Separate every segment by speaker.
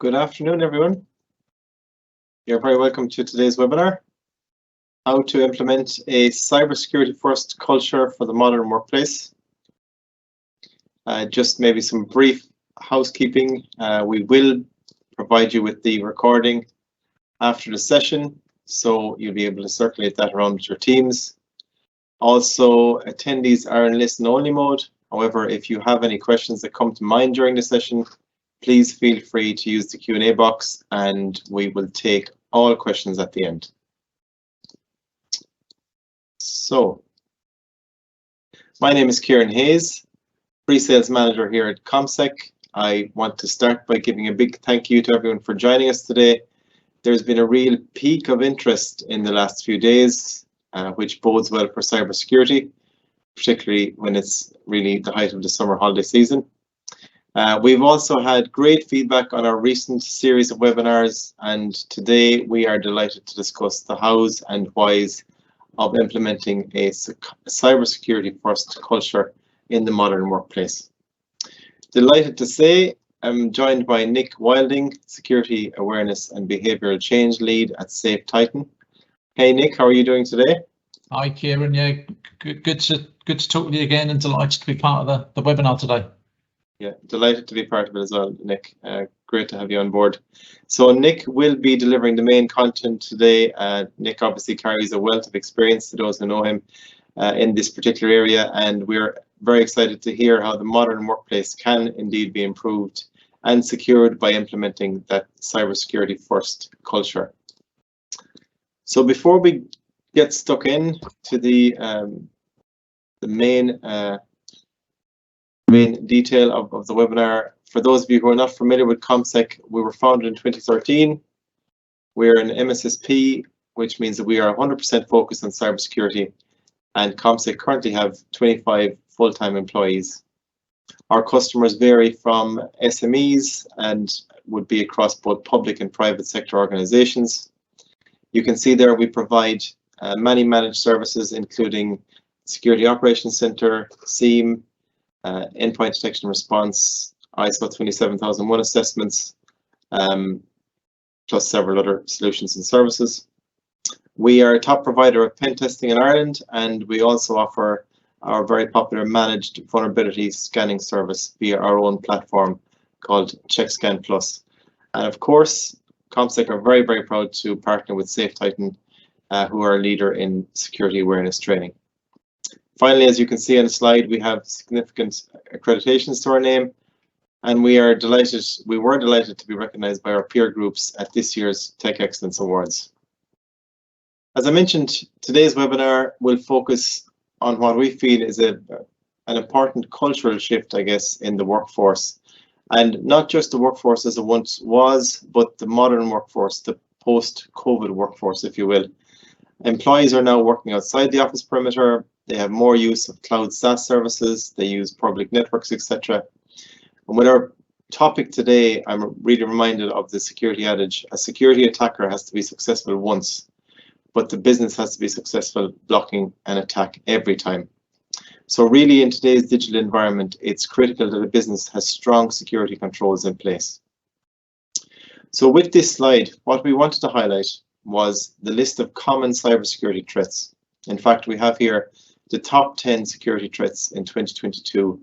Speaker 1: Good afternoon, everyone. You're very welcome to today's webinar, How to Implement a Cybersecurity-First Culture for the Modern Workplace. Just maybe some brief housekeeping. We will provide you with the recording after the session, so you'll be able to circulate that around with your teams. Also, attendees are in listen-only mode. However, if you have any questions that come to mind during the session, please feel free to use the Q&A box and we will take all questions at the end. So, my name is Kieran Hayes, Pre-Sales Manager here at CommSec. I want to start by giving a big thank you to everyone for joining us today. There's been a real peak of interest in the last few days, which bodes well for cybersecurity, particularly when it's really the height of the summer holiday season. We've also had great feedback on our recent series of webinars, and today we are delighted to discuss the hows and whys of implementing a cybersecurity-first culture in the modern workplace. Delighted to say I'm joined by Nick Wilding, Security Awareness and Behavioural Change Lead at SafeTitan. Hey Nick, how are you doing today?
Speaker 2: Hi Kieran, yeah, good to talk with you again and delighted to be part of the webinar today.
Speaker 1: Yeah, delighted to be part of it as well, Nick. Great to have you on board. So Nick will be delivering the main content today. Nick obviously carries a wealth of experience to those who know him in this particular area, and we're very excited to hear how the modern workplace can indeed be improved and secured by implementing that cybersecurity first culture. So before we get stuck in to the main detail of the webinar, for those of you who are not familiar with CommSec, we were founded in 2013. We're an MSSP, which means that we are 100% focused on cybersecurity, and CommSec currently have 25 full-time employees. Our customers vary from SMEs and would be across both public and private sector organizations. You can see there we provide many managed services, including Security Operations Center, SIEM, endpoint detection response, ISO 27001 assessments, plus several other solutions and services. We are a top provider of pen testing in Ireland, and we also offer our very popular managed vulnerability scanning service via our own platform called CheckScan Plus. And of course, CommSec are very, very proud to partner with SafeTitan, who are a leader in security awareness training. Finally, as you can see on the slide, we have significant accreditations to our name, and we were delighted to be recognized by our peer groups at this year's Tech Excellence Awards. As I mentioned, today's webinar will focus on what we feel is an important cultural shift, I guess, in the workforce, and not just the workforce as it once was, but the modern workforce, the post-COVID workforce, if you will. Employees are now working outside the office perimeter. They have more use of cloud SaaS services, they use public networks, etc. And with our topic today, I'm really reminded of the security adage: a security attacker has to be successful once, but the business has to be successful blocking an attack every time. So really, in today's digital environment, it's critical that a business has strong security controls in place. So with this slide, what we wanted to highlight was the list of common cybersecurity threats. In fact, we have here the top 10 security threats in 2022,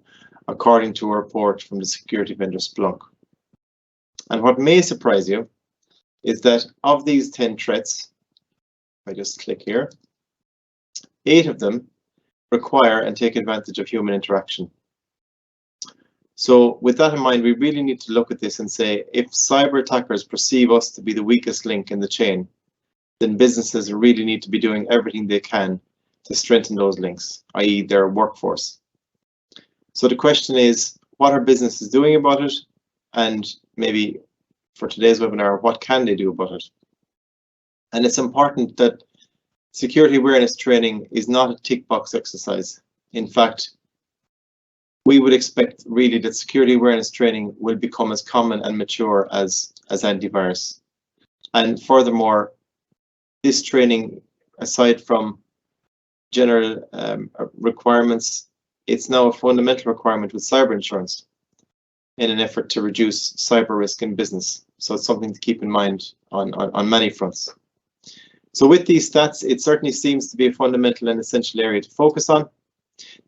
Speaker 1: according to a report from the security vendor Splunk. And what may surprise you is that of these 10 threats, if I just click here, 8 of them require and take advantage of human interaction. So with that in mind, we really need to look at this and say, if cyber attackers perceive us to be the weakest link in the chain, then businesses really need to be doing everything they can to strengthen those links, i.e. their workforce. So the question is, what are businesses doing about it? And maybe for today's webinar, what can they do about it? And it's important that security awareness training is not a tick box exercise. In fact, we would expect really that security awareness training will become as common and mature as antivirus. And furthermore, this training, aside from general requirements, it's now a fundamental requirement with cyber insurance. in an effort to reduce cyber risk in business. So it's something to keep in mind on many fronts. So with these stats, it certainly seems to be a fundamental and essential area to focus on.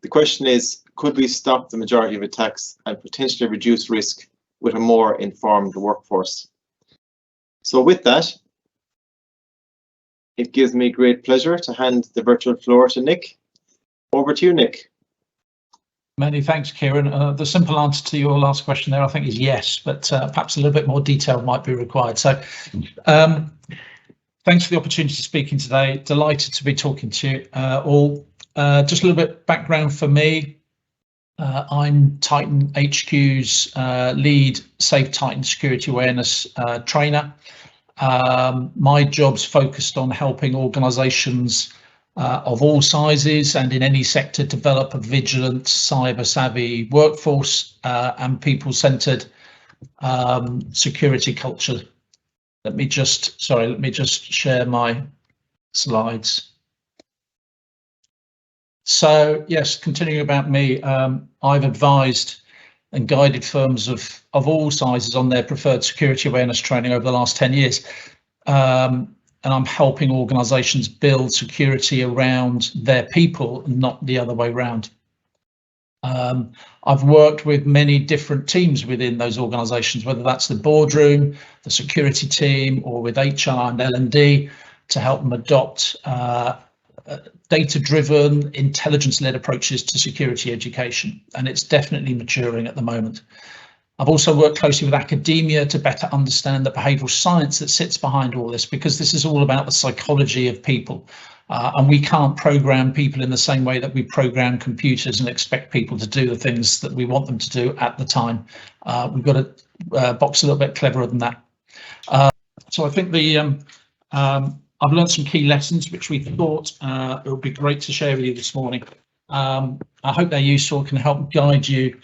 Speaker 1: The question is, could we stop the majority of attacks and potentially reduce risk with a more informed workforce? So with that, it gives me great pleasure to hand the virtual floor to Nick. Over to you, Nick.
Speaker 2: Many thanks, Kieran. The simple answer to your last question there, I think, is yes, but perhaps a little bit more detail might be required. So thanks for the opportunity to speaking today. Delighted to be talking to you all. Just a little bit background for me. I'm Titan HQ's lead SafeTitan security awareness trainer. My job's focused on helping organisations of all sizes and in any sector develop a vigilant, cyber-savvy workforce and people-centred security culture. Let me just share my slides. So yes, continuing about me, I've advised and guided firms of all sizes on their preferred security awareness training over the last 10 years. And I'm helping organisations build security around their people, not the other way around. I've worked with many different teams within those organisations, whether that's the boardroom, the security team, or with HR and L&D to help them adopt data-driven, intelligence-led approaches to security education. And it's definitely maturing at the moment. I've also worked closely with academia to better understand the behavioural science that sits behind all this, because this is all about the psychology of people. And we can't program people in the same way that we program computers and expect people to do the things that we want them to do at the time. We've got to box a little bit cleverer than that. So I think I've learned some key lessons which we thought it would be great to share with you this morning. I hope they're useful, can help guide you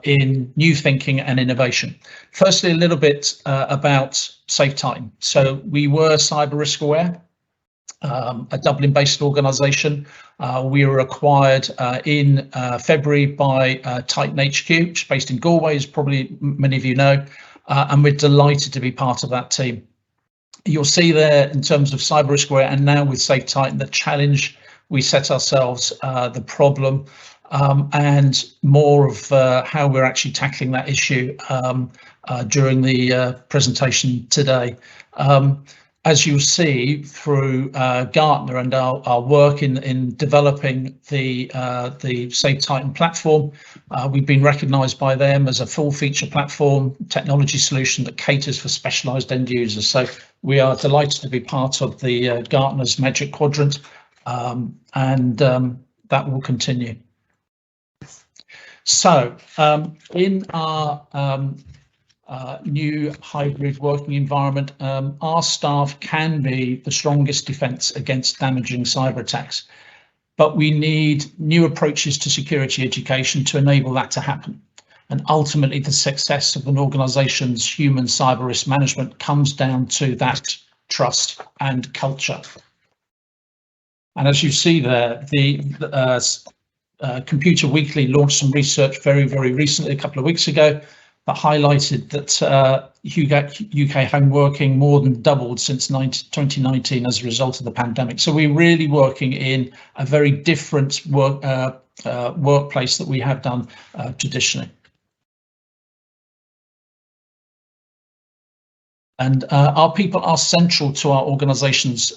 Speaker 2: in new thinking and innovation. Firstly, a little bit about SafeTitan. So we were cyber risk aware, a Dublin-based organisation. We were acquired in February by Titan HQ, which is based in Galway, as probably many of you know, and we're delighted to be part of that team. You'll see there in terms of cyber risk aware, and now with SafeTitan, the challenge we set ourselves, the problem, and more of how we're actually tackling that issue during the presentation today. As you'll see through Gartner and our work in developing the SafeTitan platform, we've been recognised by them as a full feature platform technology solution that caters for specialised end users. So we are delighted to be part of the Gartner's Magic Quadrant, and that will continue. So in our new hybrid working environment, our staff can be the strongest defence against damaging cyber attacks, but we need new approaches to security education to enable that to happen. And ultimately, the success of an organisation's human cyber risk management comes down to that trust and culture. And as you see there, the Computer Weekly launched some research very recently, a couple of weeks ago, that highlighted that UK home working more than doubled since 2019 as a result of the pandemic. So we're really working in a very different workplace that we have done traditionally. And our people are central to our organisation's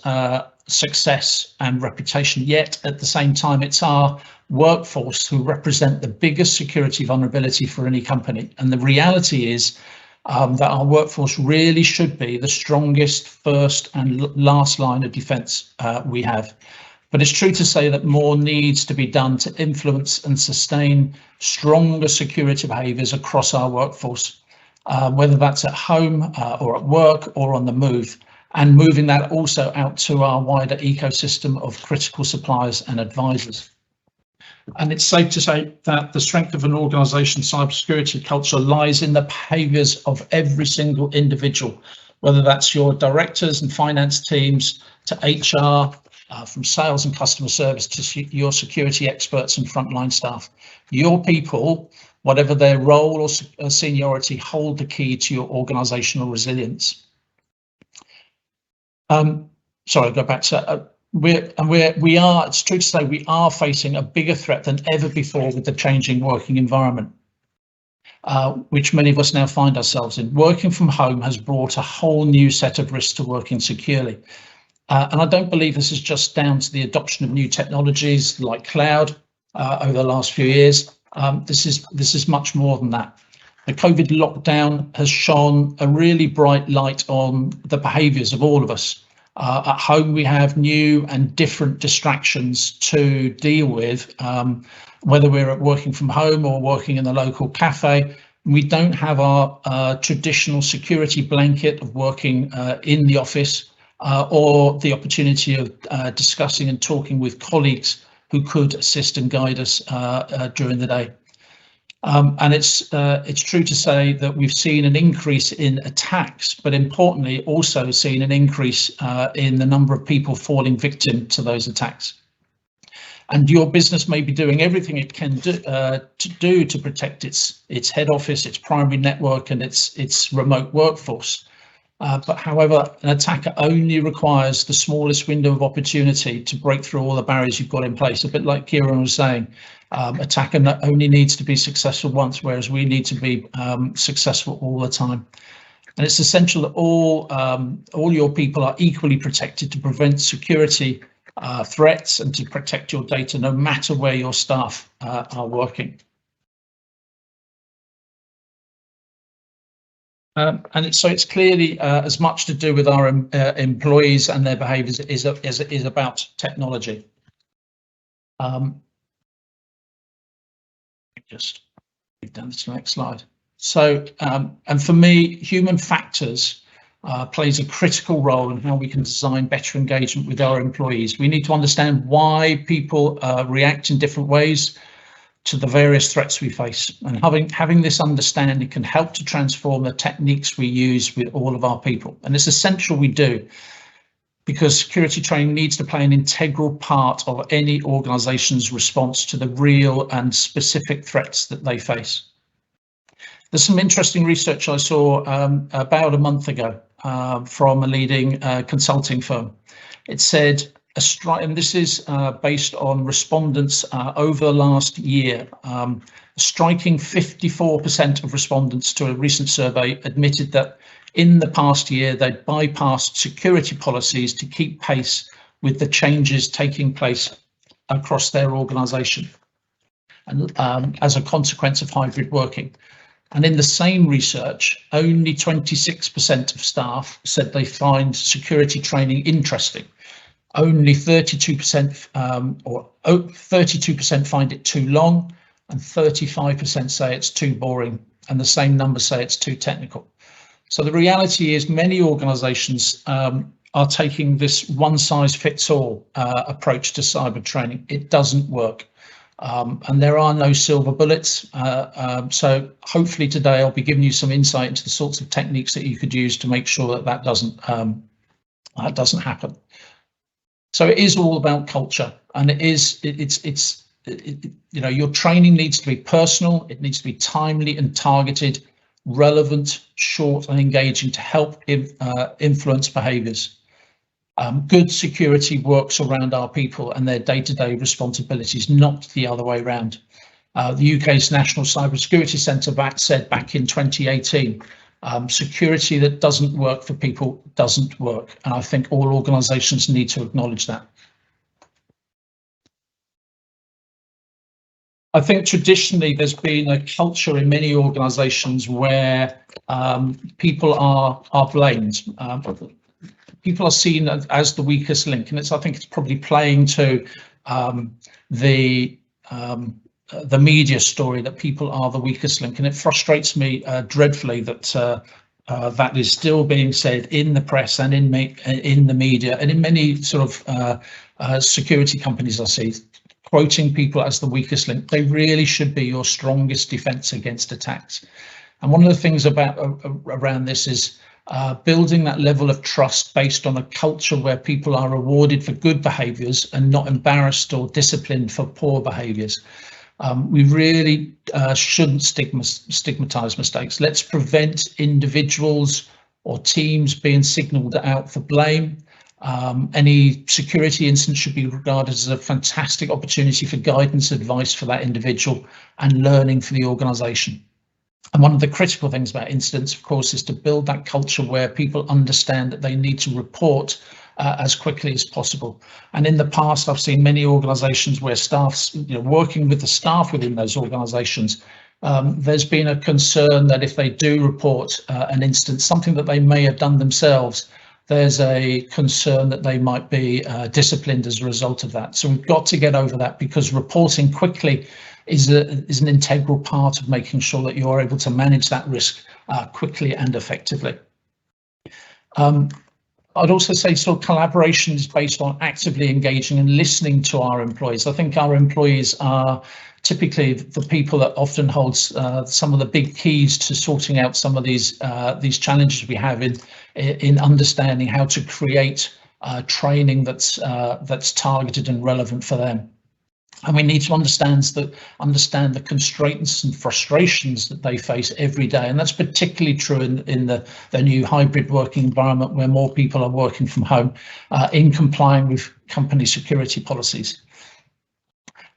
Speaker 2: success and reputation, yet at the same time it's our workforce who represent the biggest security vulnerability for any company. And the reality is that our workforce really should be the strongest first and last line of defence we have. But it's true to say that more needs to be done to influence and sustain stronger security behaviours across our workforce, whether that's at home or at work or on the move, and moving that also out to our wider ecosystem of critical suppliers and advisors. And it's safe to say that the strength of an organisation's cybersecurity culture lies in the behaviours of every single individual, whether that's your directors and finance teams to HR, from sales and customer service to your security experts and frontline staff. Your people whatever their role or seniority, hold the key to your organizational resilience. Sorry, go back to it's true to say we are facing a bigger threat than ever before with the changing working environment, which many of us now find ourselves in. Working from home has brought a whole new set of risks to working securely. And I don't believe this is just down to the adoption of new technologies like cloud over the last few years. This is much more than that. The COVID lockdown has shone a really bright light on the behaviours of all of us. At home, we have new and different distractions to deal with, whether we're working from home or working in the local cafe. We don't have our traditional security blanket of working in the office or the opportunity of discussing and talking with colleagues who could assist and guide us during the day. And it's true to say that we've seen an increase in attacks, but importantly also seen an increase in the number of people falling victim to those attacks. And your business may be doing everything it can do to protect its head office, its primary network, and its remote workforce. But however, an attacker only requires the smallest window of opportunity to break through all the barriers you've got in place. A bit like Kieran was saying, attacker only needs to be successful once, whereas we need to be successful all the time. And it's essential that all your people are equally protected to prevent security threats and to protect your data, no matter where your staff are working. And so it's clearly as much to do with our employees and their behaviours as it is about technology. Just move down to the next slide. So, and for me, human factors plays a critical role in how we can design better engagement with our employees. We need to understand why people react in different ways to the various threats we face, and having this understanding can help to transform the techniques we use with all of our people. And it's essential we do, because security training needs to play an integral part of any organization's response to the real and specific threats that they face. There's some interesting research I saw about a month ago from a leading consulting firm. It said, and this is based on respondents over the last year. A striking 54% of respondents to a recent survey admitted that in the past year they'd bypassed security policies to keep pace with the changes taking place across their organisation, and as a consequence of hybrid working. And in the same research, only 26% of staff said they find security training interesting. Only 32% or 32% find it too long, and 35% say it's too boring, and the same number say it's too technical. So the reality is many organisations are taking this one-size-fits-all approach to cyber training. It doesn't work, and there are no silver bullets. So hopefully today I'll be giving you some insight into the sorts of techniques that you could use to make sure that that doesn't happen. So it is all about culture, and you know, your training needs to be personal. It needs to be timely and targeted, relevant, short and engaging to help influence behaviours. Good security works around our people and their day-to-day responsibilities, not the other way around. The UK's National Cybersecurity Centre said back in 2018, security that doesn't work for people doesn't work, and I think all organisations need to acknowledge that. I think traditionally there's been a culture in many organisations where people are blamed. People are seen as the weakest link, and I think it's probably playing to the media story that people are the weakest link, and it frustrates me dreadfully that that is still being said in the press and in the media and in many sort of security companies I see, quoting people as the weakest link. They really should be your strongest defence against attacks. And one of the things around this is building that level of trust based on a culture where people are rewarded for good behaviours and not embarrassed or disciplined for poor behaviours. We really shouldn't stigmatize mistakes. Let's prevent individuals or teams being signaled out for blame. Any security incident should be regarded as a fantastic opportunity for guidance, advice for that individual, and learning for the organisation. And one of the critical things about incidents, of course, is to build that culture where people understand that they need to report as quickly as possible. And in the past, I've seen many organisations where staffs, working with the staff within those organisations, there's been a concern that if they do report an incident, something that they may have done themselves, there's a concern that they might be disciplined as a result of that. So we've got to get over that, because reporting quickly is an integral part of making sure that you are able to manage that risk quickly and effectively. I'd also say sort of collaboration is based on actively engaging and listening to our employees. I think our employees are typically the people that often holds some of the big keys to sorting out some of these challenges we have in understanding how to create training that's targeted and relevant for them. And we need to understand the constraints and frustrations that they face every day. And that's particularly true in the new hybrid working environment, where more people are working from home in complying with company security policies.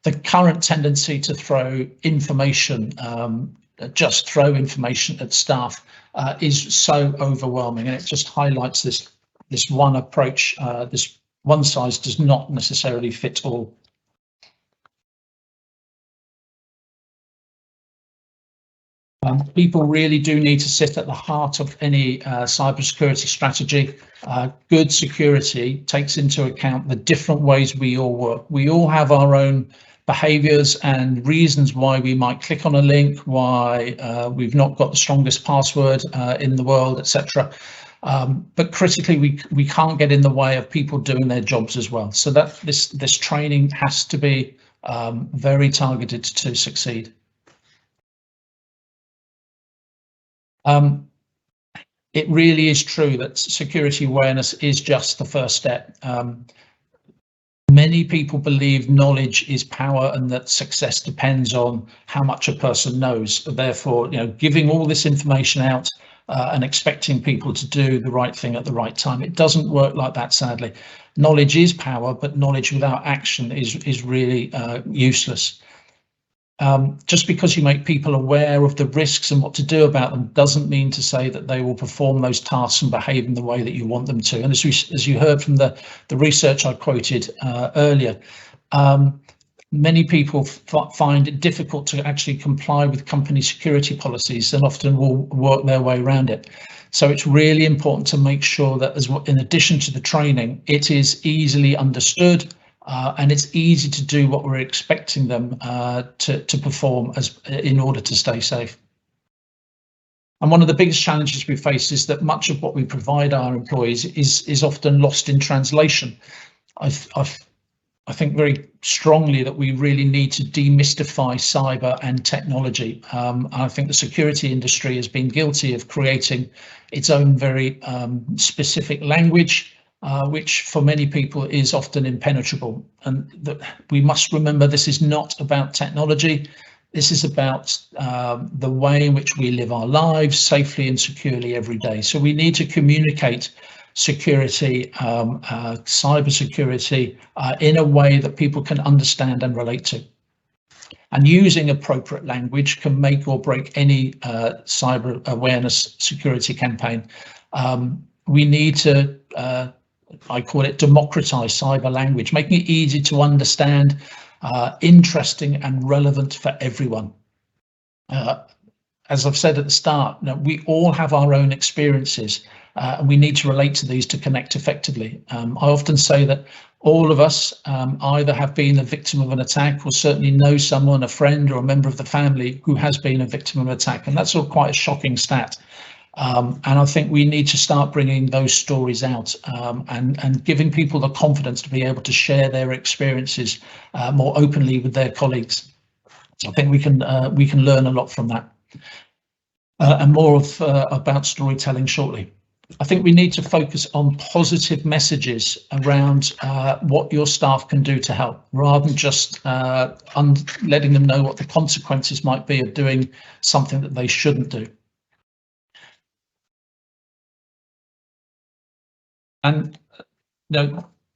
Speaker 2: The current tendency to throw information, just throw information at staff is so overwhelming, and it just highlights this one approach. This one size does not necessarily fit all. People really do need to sit at the heart of any cybersecurity strategy. Good security takes into account the different ways we all work. We all have our own behaviors and reasons why we might click on a link, why we've not got the strongest password in the world, etc. But critically, we can't get in the way of people doing their jobs as well. So that this training has to be very targeted to succeed. It really is true that security awareness is just the first step. Many people believe knowledge is power and that success depends on how much a person knows. Therefore, giving all this information out and expecting people to do the right thing at the right time, it doesn't work like that, sadly. Knowledge is power, but knowledge without action is really useless. Just because you make people aware of the risks and what to do about them doesn't mean to say that they will perform those tasks and behave in the way that you want them to. And as you heard from the research I quoted earlier, many people find it difficult to actually comply with company security policies and often will work their way around it. So it's really important to make sure that in addition to the training, it is easily understood. And it's easy to do what we're expecting them to perform in order to stay safe. And one of the biggest challenges we face is that much of what we provide our employees is often lost in translation. I think very strongly that we really need to demystify cyber and technology. I think the security industry has been guilty of creating its own very specific language, which for many people is often impenetrable. And we must remember this is not about technology. This is about the way in which we live our lives safely and securely every day. So we need to communicate security, cybersecurity in a way that people can understand and relate to. And using appropriate language can make or break any cyber awareness security campaign. We need to I call it democratize cyber language, making it easy to understand, interesting and relevant for everyone. As I've said at the start, we all have our own experiences and we need to relate to these to connect effectively. I often say that all of us either have been a victim of an attack or certainly know someone, a friend or a member of the family who has been a victim of an attack. And that's all quite a shocking stat. And I think we need to start bringing those stories out and giving people the confidence to be able to share their experiences more openly with their colleagues. I think we can learn a lot from that. And more about storytelling shortly. I think we need to focus on positive messages around what your staff can do to help, rather than just letting them know what the consequences might be of doing something that they shouldn't do. And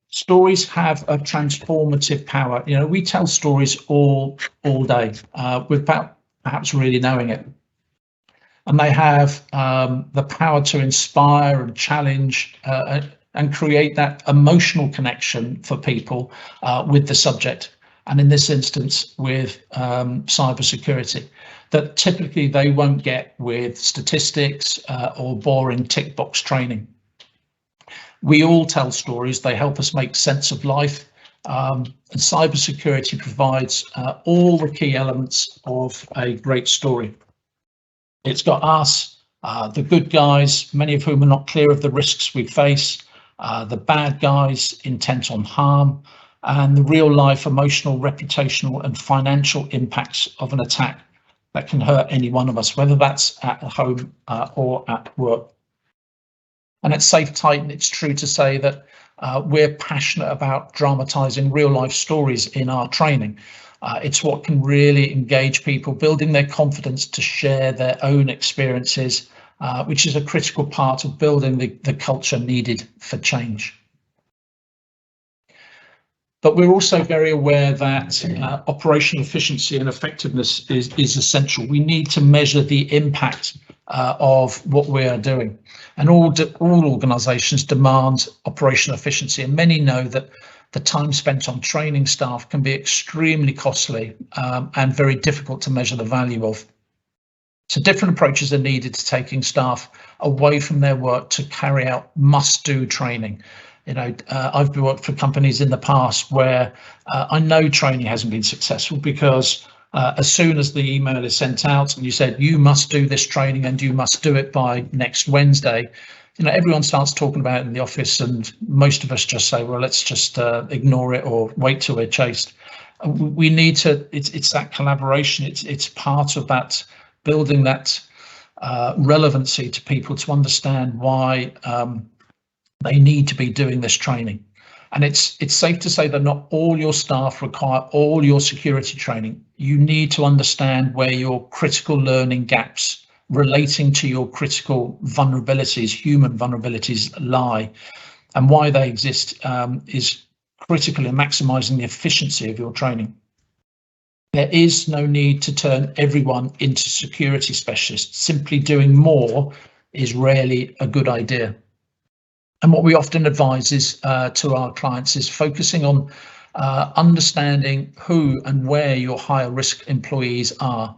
Speaker 2: stories have a transformative power. We tell stories all day without perhaps really knowing it. And they have the power to inspire and challenge and create that emotional connection for people with the subject. And in this instance, with cybersecurity, that typically they won't get with statistics or boring tick box training. We all tell stories. They help us make sense of life. And cybersecurity provides all the key elements of a great story. It's got us, the good guys, many of whom are not clear of the risks we face, the bad guys intent on harm, and the real life emotional, reputational and financial impacts of an attack that can hurt any one of us, whether that's at home or at work. And at SafeTitan, it's true to say that we're passionate about dramatising real life stories in our training. It's what can really engage people, building their confidence to share their own experiences, which is a critical part of building the culture needed for change. But we're also very aware that operational efficiency and effectiveness is essential. We need to measure the impact of what we are doing. And all organisations demand operational efficiency, and many know that the time spent on training staff can be extremely costly and very difficult to measure the value of. So different approaches are needed to taking staff away from their work to carry out must-do training. I've worked for companies in the past where I know training hasn't been successful because as soon as the email is sent out and you said you must do this training and you must do it by next Wednesday, everyone starts talking about it in the office, and most of us just say, well, let's just ignore it or wait till we're chased. We need to, it's that collaboration. It's part of that building that relevancy to people to understand why they need to be doing this training. And it's safe to say that not all your staff require all your security training. You need to understand where your critical learning gaps relating to your critical vulnerabilities, human vulnerabilities, lie, and why they exist is critical in maximising the efficiency of your training. There is no need to turn everyone into security specialists. Simply doing more is rarely a good idea. And what we often advise is to our clients is focusing on understanding who and where your higher risk employees are.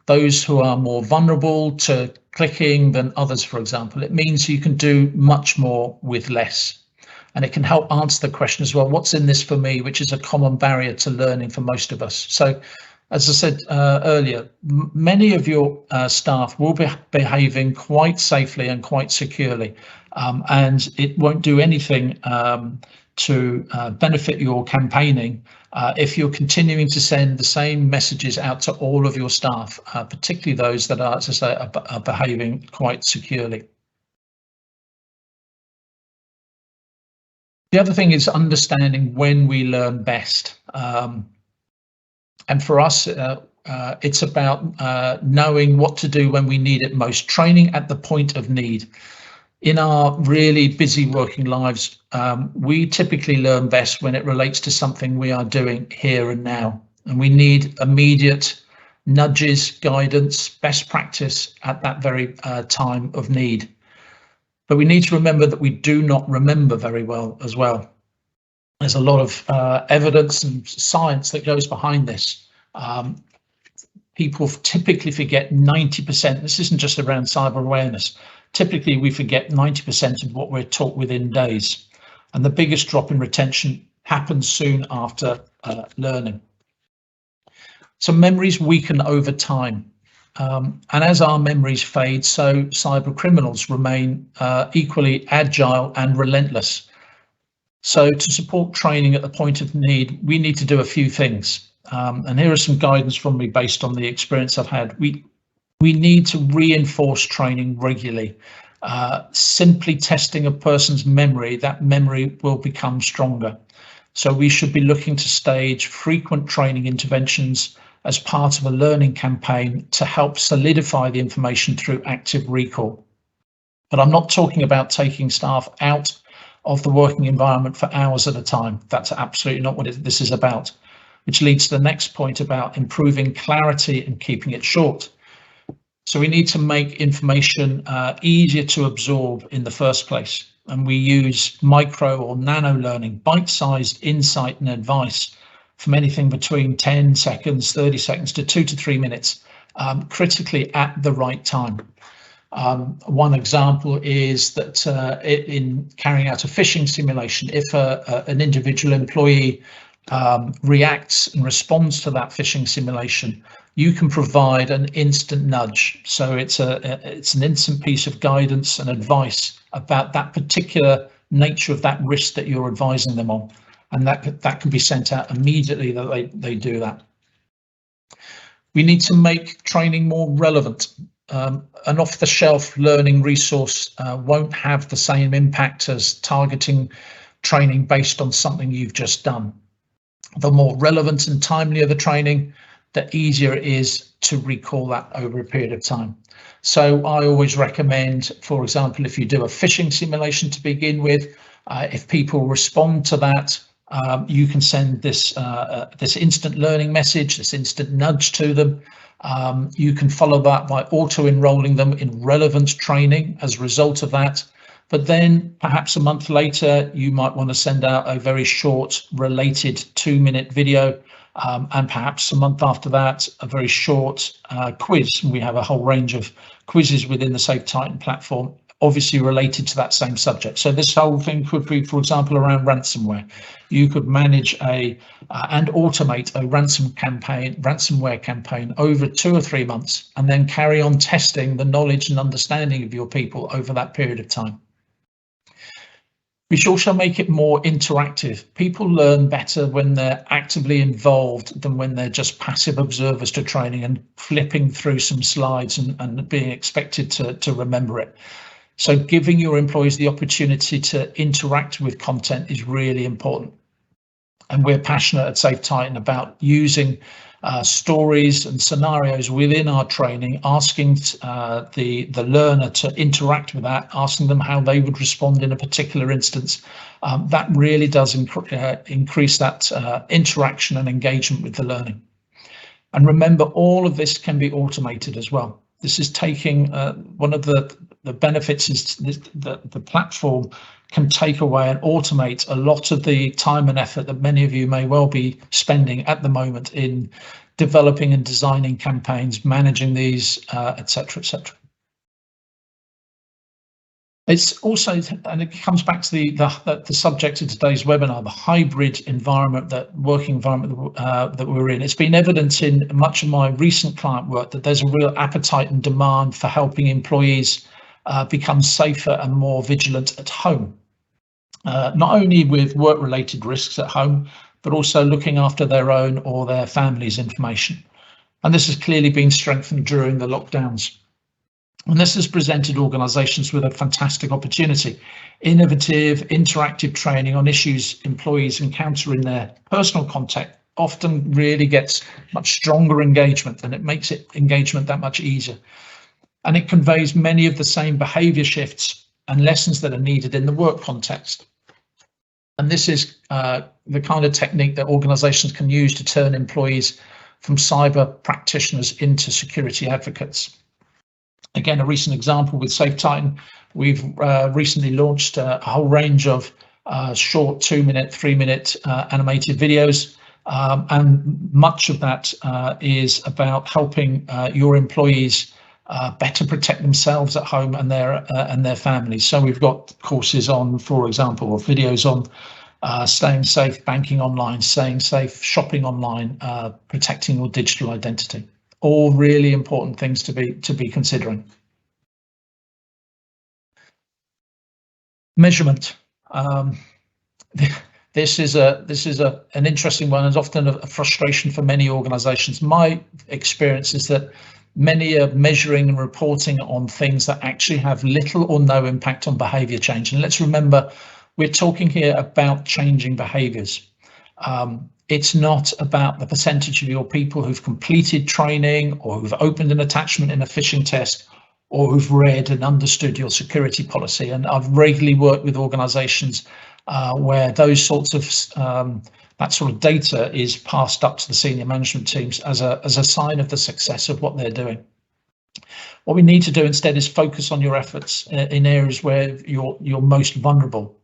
Speaker 2: Those who are more vulnerable to clicking than others, for example. It means you can do much more with less. And it can help answer the question as well, what's in this for me, which is a common barrier to learning for most of us. So, as I said earlier, many of your staff will be behaving quite safely and quite securely, and it won't do anything to benefit your campaigning if you're continuing to send the same messages out to all of your staff, particularly those that are, as I say, are behaving quite securely. The other thing is understanding when we learn best. And for us, it's about knowing what to do when we need it most, training at the point of need. In our really busy working lives, we typically learn best when it relates to something we are doing here and now. And we need immediate nudges, guidance, best practice at that very time of need. But we need to remember that we do not remember very well as well. There's a lot of evidence and science that goes behind this. People typically forget 90%. This isn't just around cyber awareness. Typically, we forget 90% of what we're taught within days. And the biggest drop in retention happens soon after learning. So memories weaken over time. And as our memories fade, so cyber criminals remain equally agile and relentless. So to support training at the point of need, we need to do a few things. And here is some guidance from me based on the experience I've had. We need to reinforce training regularly. simply testing a person's memory, that memory will become stronger. So we should be looking to stage frequent training interventions as part of a learning campaign to help solidify the information through active recall. But I'm not talking about taking staff out of the working environment for hours at a time. That's absolutely not what this is about, which leads to the next point about improving clarity and keeping it short. So we need to make information easier to absorb in the first place. And we use micro or nano learning, bite-sized insight and advice from anything between 10 seconds, 30 seconds to 2 to 3 minutes, critically at the right time. One example is that in carrying out a phishing simulation, if an individual employee reacts and responds to that phishing simulation, you can provide an instant nudge. So it's an instant piece of guidance and advice about that particular nature of that risk that you're advising them on, and that can be sent out immediately that they do that. We need to make training more relevant. An off-the-shelf learning resource won't have the same impact as targeting training based on something you've just done. The more relevant and timelier the training, the easier it is to recall that over a period of time. So I always recommend, for example, if you do a phishing simulation to begin with, if people respond to that, you can send this instant learning message, this instant nudge to them. You can follow that by auto-enrolling them in relevant training as a result of that. But then perhaps a month later, you might want to send out a very short related 2-minute video. And perhaps a month after that, a very short quiz. We have a whole range of quizzes within the SafeTitan platform, obviously related to that same subject. So this whole thing could be, for example, around ransomware. You could manage and automate a ransomware campaign over 2 or 3 months, and then carry on testing the knowledge and understanding of your people over that period of time. We should also make it more interactive. People learn better when they're actively involved than when they're just passive observers to training and flipping through some slides and being expected to remember it. So giving your employees the opportunity to interact with content is really important. And we're passionate at SafeTitan about using stories and scenarios within our training, asking the learner to interact with that, asking them how they would respond in a particular instance. That really does increase that interaction and engagement with the learning. And remember, all of this can be automated as well. This is taking one of the benefits is that the platform can take away and automate a lot of the time and effort that many of you may well be spending at the moment in developing and designing campaigns, managing these, etc., etc. It's also, and it comes back to the subject of today's webinar, the hybrid environment, working environment that we're in. It's been evident in much of my recent client work that there's a real appetite and demand for helping employees become safer and more vigilant at home. Not only with work-related risks at home, but also looking after their own or their family's information. And this has clearly been strengthened during the lockdowns. And this has presented organisations with a fantastic opportunity. Innovative, interactive training on issues employees encounter in their personal context often really gets much stronger engagement, and it makes engagement that much easier. And it conveys many of the same behaviour shifts and lessons that are needed in the work context. And this is the kind of technique that organisations can use to turn employees from cyber practitioners into security advocates. Again, a recent example with SafeTitan, we've recently launched a whole range of short 2-minute, 3-minute animated videos, and much of that is about helping your employees better protect themselves at home and their families. So we've got courses on, for example, or videos on staying safe, banking online, staying safe, shopping online, protecting your digital identity. All really important things to be considering. Measurement. This is an interesting one, and often a frustration for many organisations. My experience is that Many are measuring and reporting on things that actually have little or no impact on behaviour change. And let's remember, we're talking here about changing behaviours. It's not about the percentage of your people who've completed training or who've opened an attachment in a phishing test or who've read and understood your security policy. And I've regularly worked with organisations where those sorts of that sort of data is passed up to the senior management teams as a sign of the success of what they're doing. What we need to do instead is focus on your efforts in areas where you're most vulnerable.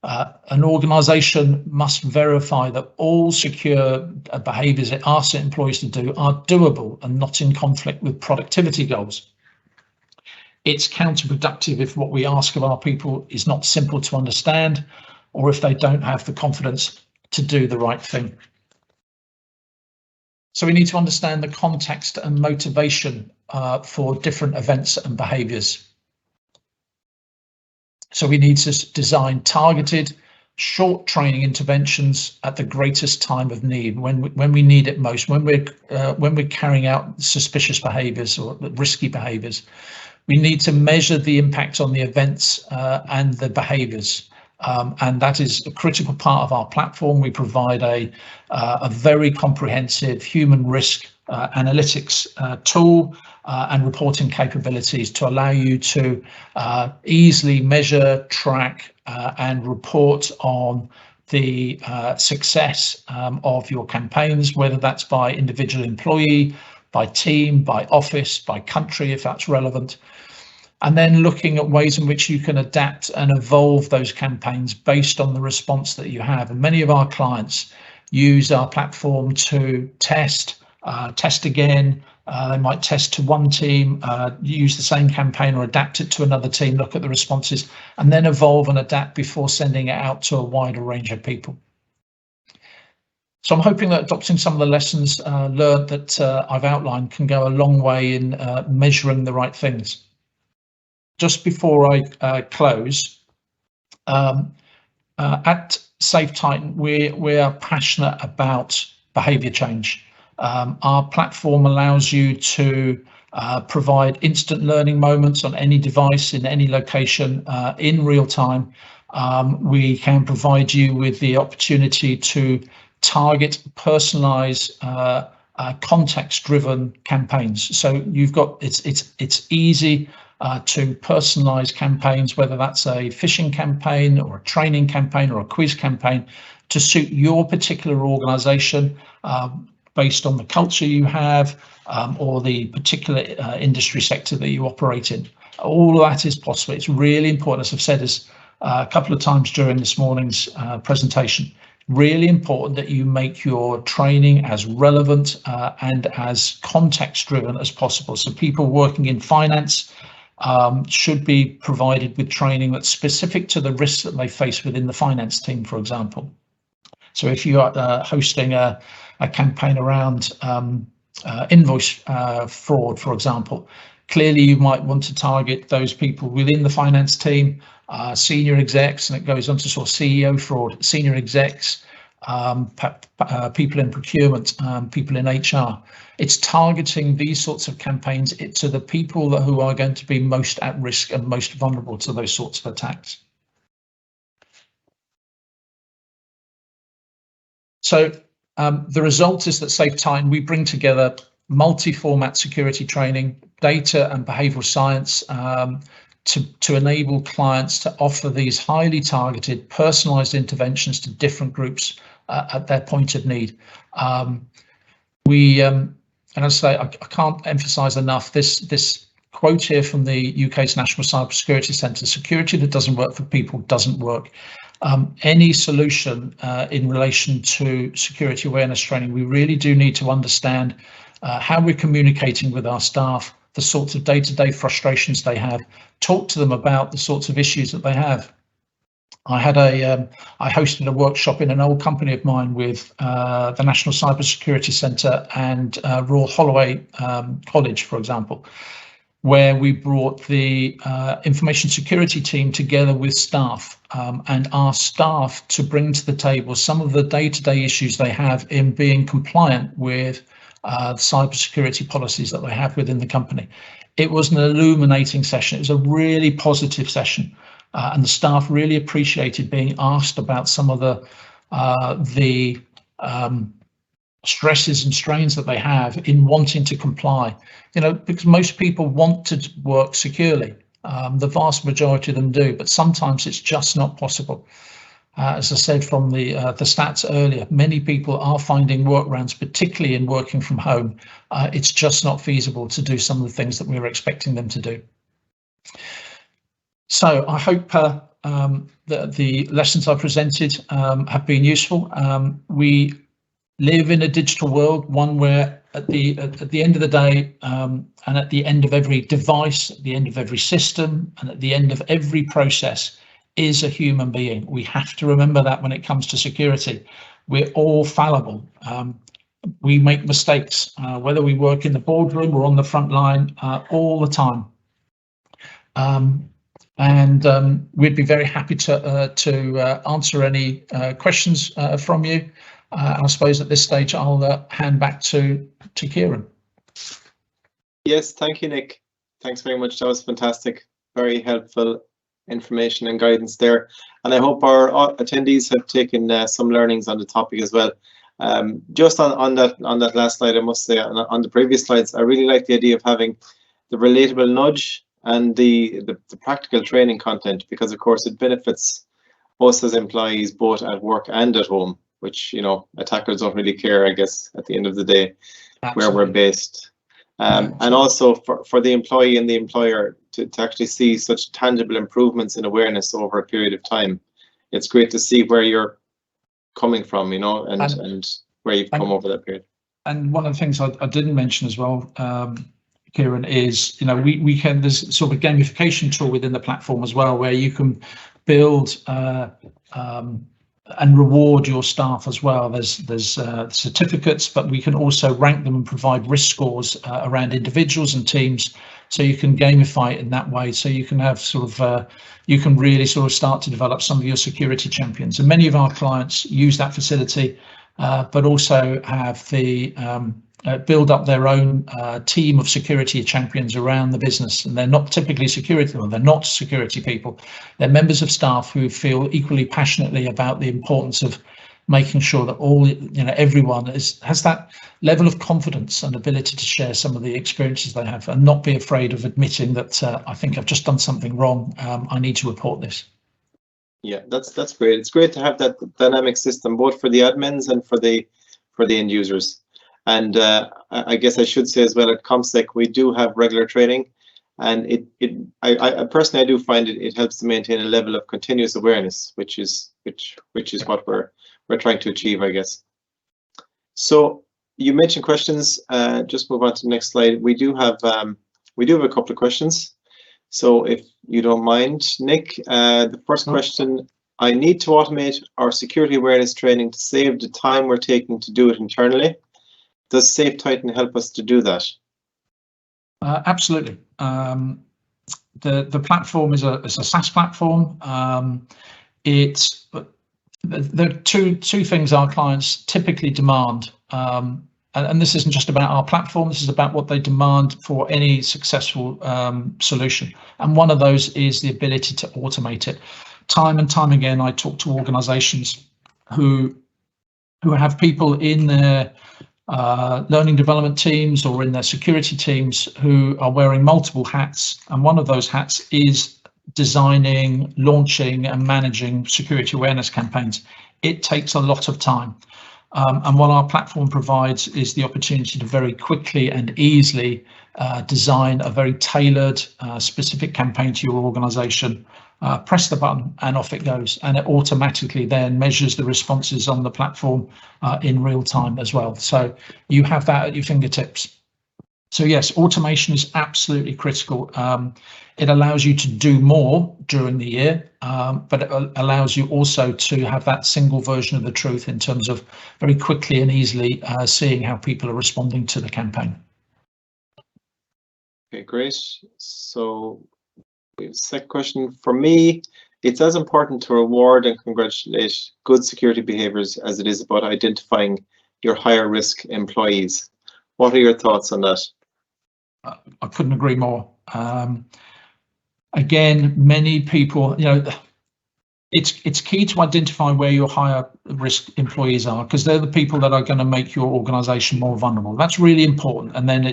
Speaker 2: An organisation must verify that all secure behaviours it asks its employees to do are doable and not in conflict with productivity goals. It's counterproductive if what we ask of our people is not simple to understand, or if they don't have the confidence to do the right thing. So we need to understand the context and motivation for different events and behaviours. So we need to design targeted, short training interventions at the greatest time of need, when we need it most, when we're carrying out suspicious behaviours or risky behaviours. We need to measure the impact on the events and the behaviours. And that is a critical part of our platform. We provide a very comprehensive human risk analytics tool and reporting capabilities to allow you to easily measure, track and report on the success of your campaigns, whether that's by individual employee, by team, by office, by country, if that's relevant. And then looking at ways in which you can adapt and evolve those campaigns based on the response that you have. And many of our clients use our platform to test again. They might test to one team, use the same campaign or adapt it to another team, look at the responses, and then evolve and adapt before sending it out to a wider range of people. So I'm hoping that adopting some of the lessons learned that I've outlined can go a long way in measuring the right things. Just before I close, at SafeTitan, we are passionate about behaviour change. Our platform allows you to provide instant learning moments on any device in any location in real time. We can provide you with the opportunity to target, personalise, context-driven campaigns. So you've got it's easy to personalise campaigns, whether that's a phishing campaign or a training campaign or a quiz campaign, to suit your particular organisation based on the culture you have or the particular industry sector that you operate in. All of that is possible. It's really important, as I've said this a couple of times during this morning's presentation, really important that you make your training as relevant and as context driven as possible. So people working in finance should be provided with training that's specific to the risks that they face within the finance team, for example. So if you are hosting a campaign around invoice fraud, for example, clearly you might want to target those people within the finance team, senior execs, and it goes on to sort of CEO fraud, senior execs, people in procurement, people in HR. It's targeting these sorts of campaigns to the people who are going to be most at risk and most vulnerable to those sorts of attacks. So the result is that SafeTitan, we bring together multi-format security training, data and behavioural science to enable clients to offer these highly targeted, personalised interventions to different groups at their point of need. And as I say, I can't emphasise enough this quote here from the UK's National Cybersecurity Centre: security that doesn't work for people doesn't work. Any solution in relation to security awareness training, we really do need to understand how we're communicating with our staff, the sorts of day-to-day frustrations they have, talk to them about the sorts of issues that they have. I hosted a workshop in an old company of mine with the National Cybersecurity Centre and Royal Holloway College, for example, where we brought the information security team together with staff and asked staff to bring to the table some of the day-to-day issues they have in being compliant with cybersecurity policies that they have within the company. It was an illuminating session. It was a really positive session, and the staff really appreciated being asked about some of the stresses and strains that they have in wanting to comply. Because most people want to work securely. The vast majority of them do, but sometimes it's just not possible. As I said from the stats earlier, many people are finding workarounds, particularly in working from home. It's just not feasible to do some of the things that we were expecting them to do. So I hope that the lessons I presented have been useful. We live in a digital world, one where at the end of the day, and at the end of every device, at the end of every system, and at the end of every process is a human being. We have to remember that when it comes to security. We're all fallible. We make mistakes, whether we work in the boardroom or on the front line, all the time. We'd be very happy to answer any questions from you. I suppose at this stage I'll hand back to Kieran.
Speaker 1: Yes, thank you, Nick. Thanks very much. That was fantastic. Very helpful information and guidance there. And I hope our attendees have taken some learnings on the topic as well. Just on that last slide, I must say, on the previous slides, I really like the idea of having the relatable nudge and the practical training content, because of course it benefits us as employees both at work and at home, which attackers don't really care, I guess, at the end of the day. Absolutely. Where we're based. And also for the employee and the employer to actually see such tangible improvements in awareness over a period of time. It's great to see where you're coming from, and where you've come over that period.
Speaker 2: And one of the things I didn't mention as well, Kieran, is we can, there's sort of a gamification tool within the platform as well, where you can build and reward your staff as well. There's certificates, but we can also rank them and provide risk scores around individuals and teams, so you can gamify it in that way. So you can have you can really start to develop some of your security champions. And many of our clients use that facility, but also have the build up their own team of security champions around the business. And they're not typically security, or they're not security people. They're members of staff who feel equally passionately about the importance of making sure that everyone has that level of confidence and ability to share some of the experiences they have, and not be afraid of admitting that I think I've just done something wrong. I need to report this.
Speaker 1: Yeah, that's great. It's great to have that dynamic system, both for the admins and for the end users. And I guess I should say as well, at CommSec we do have regular training, and I personally do find it helps to maintain a level of continuous awareness, which is what we're trying to achieve, I guess. So you mentioned questions. Just move on to the next slide. We do have a couple of questions. So if you don't mind, Nick, the first question: I need to automate our security awareness training to save the time we're taking to do it internally. Does SafeTitan help us to do that?
Speaker 2: Absolutely. The platform is a SaaS platform. There are two things our clients typically demand, and this isn't just about our platform. This is about what they demand for any successful solution. And one of those is the ability to automate it. Time and time again, I talk to organizations who have people in their learning development teams or in their security teams who are wearing multiple hats, and one of those hats is designing, launching and managing security awareness campaigns. It takes a lot of time, and what our platform provides is the opportunity to very quickly and easily design a very tailored, specific campaign to your organization. Press the button and off it goes, and it automatically then measures the responses on the platform in real time as well. So you have that at your fingertips. So yes, automation is absolutely critical. It allows you to do more during the year, but it allows you also to have that single version of the truth in terms of very quickly and easily seeing how people are responding to the campaign.
Speaker 1: Okay, great. So second question for me: it's as important to reward and congratulate good security behaviors as it is about identifying your higher risk employees. What are your thoughts on that?
Speaker 2: I couldn't agree more. Again, many people, it's key to identify where your higher risk employees are, because they're the people that are going to make your organization more vulnerable. That's really important. And then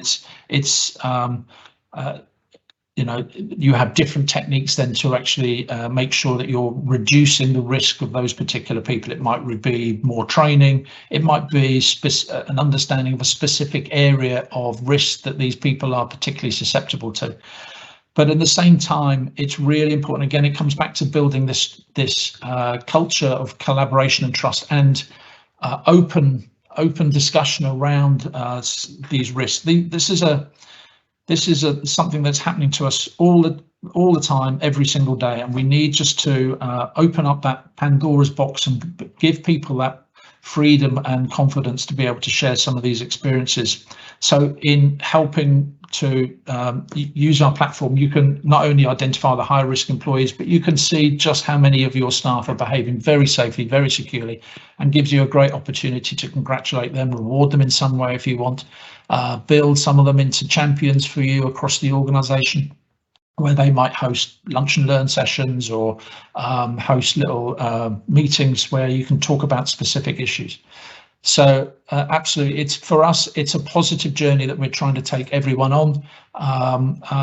Speaker 2: you have different techniques then to actually make sure that you're reducing the risk of those particular people. It might be more training. It might be an understanding of a specific area of risk that these people are particularly susceptible to. But at the same time, it's really important. Again, it comes back to building this culture of collaboration and trust, and open discussion around these risks. This is something that's happening to us all the time, every single day, and we need just to open up that Pandora's box and give people that freedom and confidence to be able to share some of these experiences. So in helping to use our platform, you can not only identify the high risk employees, but you can see just how many of your staff are behaving very safely, very securely, and gives you a great opportunity to congratulate them, reward them in some way if you want, build some of them into champions for you across the organization, where they might host lunch and learn sessions or host little meetings where you can talk about specific issues. So absolutely, for us, it's a positive journey that we're trying to take everyone on,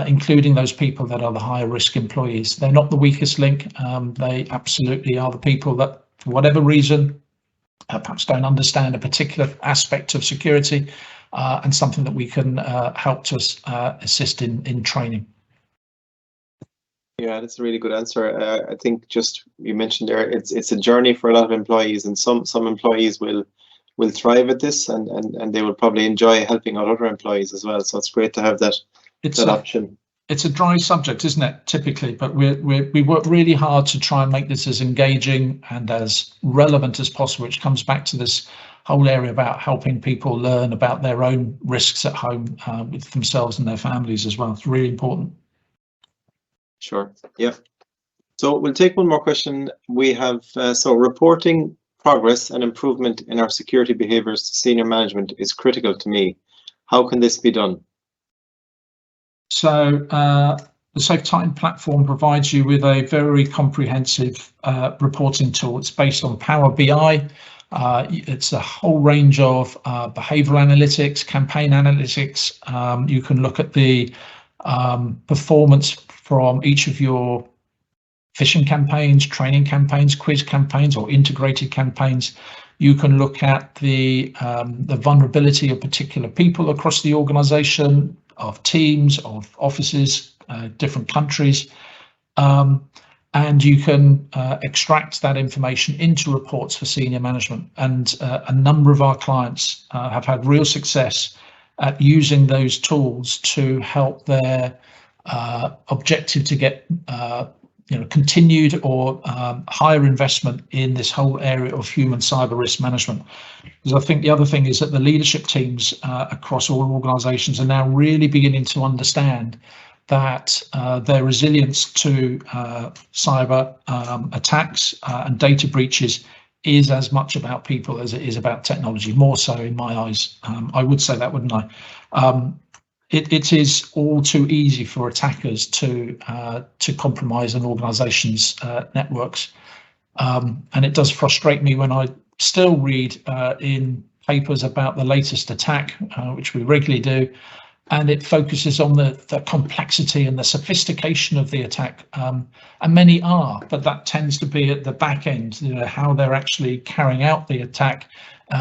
Speaker 2: including those people that are the higher risk employees. They're not the weakest link. They absolutely are the people that, for whatever reason, perhaps don't understand a particular aspect of security, and something that we can help to assist in training.
Speaker 1: Yeah, that's a really good answer. I think just you mentioned there, it's a journey for a lot of employees, and some employees will thrive at this, and they will probably enjoy helping out other employees as well. So it's great to have that option.
Speaker 2: It's a dry subject, isn't it, typically? But we work really hard to try and make this as engaging and as relevant as possible, which comes back to this whole area about helping people learn about their own risks at home with themselves and their families as well. It's really important.
Speaker 1: Sure. Yeah. So we'll take one more question. We have so reporting progress and improvement in our security behaviors to senior management is critical to me. How can this be done?
Speaker 2: So the SafeTitan platform provides you with a very comprehensive reporting tool. It's based on Power BI. It's a whole range of behavioral analytics, campaign analytics. You can look at the performance from each of your phishing campaigns, training campaigns, quiz campaigns, or integrated campaigns. You can look at the vulnerability of particular people across the organization, of teams, of offices, different countries. And you can extract that information into reports for senior management. And a number of our clients have had real success at using those tools to help their objective to get continued or higher investment in this whole area of human cyber risk management. Because I think the other thing is that the leadership teams across all organizations are now really beginning to understand that their resilience to cyber attacks and data breaches is as much about people as it is about technology, more so in my eyes. I would say that, wouldn't I? It is all too easy for attackers to compromise an organization's networks. And it does frustrate me when I still read in papers about the latest attack, which we regularly do, and it focuses on the complexity and the sophistication of the attack. And many are, but that tends to be at the back end. How they're actually carrying out the attack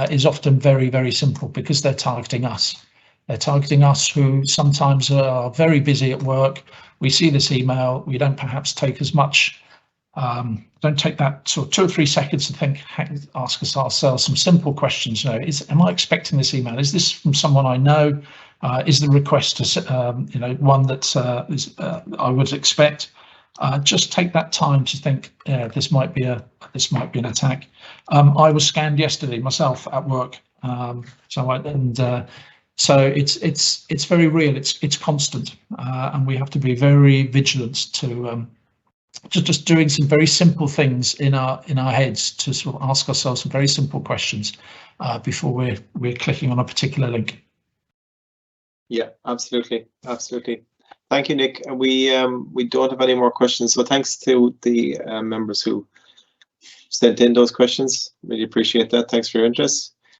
Speaker 2: is often very, very simple, because they're targeting us. They're targeting us, who sometimes are very busy at work. We see this email, we don't perhaps take as much, don't take that sort of 2 or 3 seconds to think, ask ourselves some simple questions. Am I expecting this email? Is this from someone I know? Is the request one that I would expect? Just take that time to think, this might be an attack. I was scanned yesterday myself at work, so it's very real. It's constant, and we have to be very vigilant to just doing some very simple things in our heads to sort of ask ourselves some very simple questions before we're clicking on a particular link.
Speaker 1: Yeah, absolutely, absolutely. Thank you, Nick. We don't have any more questions, so thanks to the members who sent in those questions. Really appreciate that. Thanks for your interest.